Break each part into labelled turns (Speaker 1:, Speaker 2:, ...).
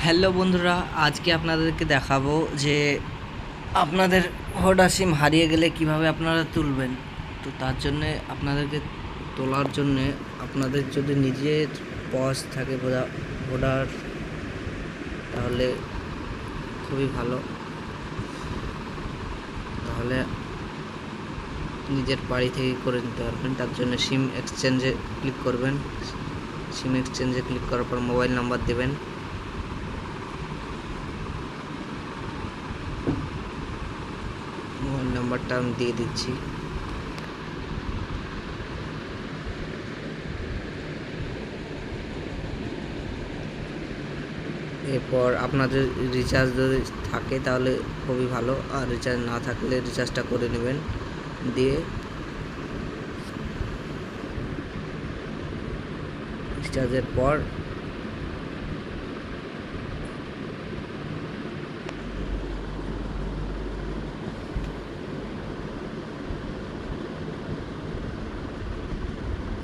Speaker 1: Hello বন্ধুরা, আজকে আপনাদেরকে দেখাবো যে আপনাদের ভোডা সিম হারিয়ে গেলে কিভাবে আপনারা তুলবেন। তো তার জন্যে আপনাদেরকে তোলার জন্যে আপনাদের যদি নিজের পজ থাকে ভোডার, তাহলে খুবই ভালো। তাহলে নিজের বাড়ি থেকে করে নিতে পারবেন। তার জন্য সিম এক্সচেঞ্জে ক্লিক করবেন। সিম এক্সচেঞ্জে ক্লিক করার পর মোবাইল নাম্বার দেবেন। মোবাইল নাম্বারটা আমি দিয়ে দিচ্ছি। এরপর আপনাদের রিচার্জ যদি থাকে তাহলে খুবই ভালো, আর রিচার্জ না থাকলে রিচার্জটা করে নেবেন। দিয়ে রিচার্জের পর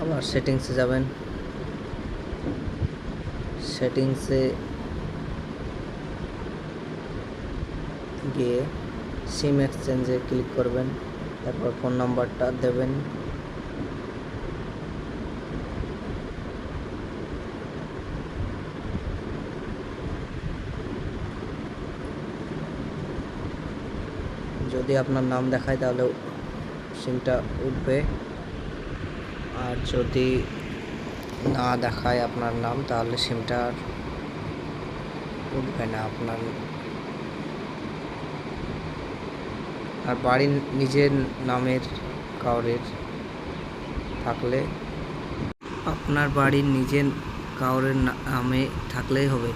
Speaker 1: আবার সেটিংসে যাবেন। সেটিংসে গিয়ে সিম এক্সচেঞ্জে ক্লিক করবেন। তারপর ফোন নাম্বারটা দেবেন। যদি আপনার নাম দেখায় তাহলে সিমটা উঠবে, আর যদি না দেখায় আপনার নাম তাহলে সিমটা আর উঠবে না আপনার। আর বাড়ির নিজের নামের কাউরের থাকলে, আপনার বাড়ির নিজের কাউরের নামে থাকলেই হবে।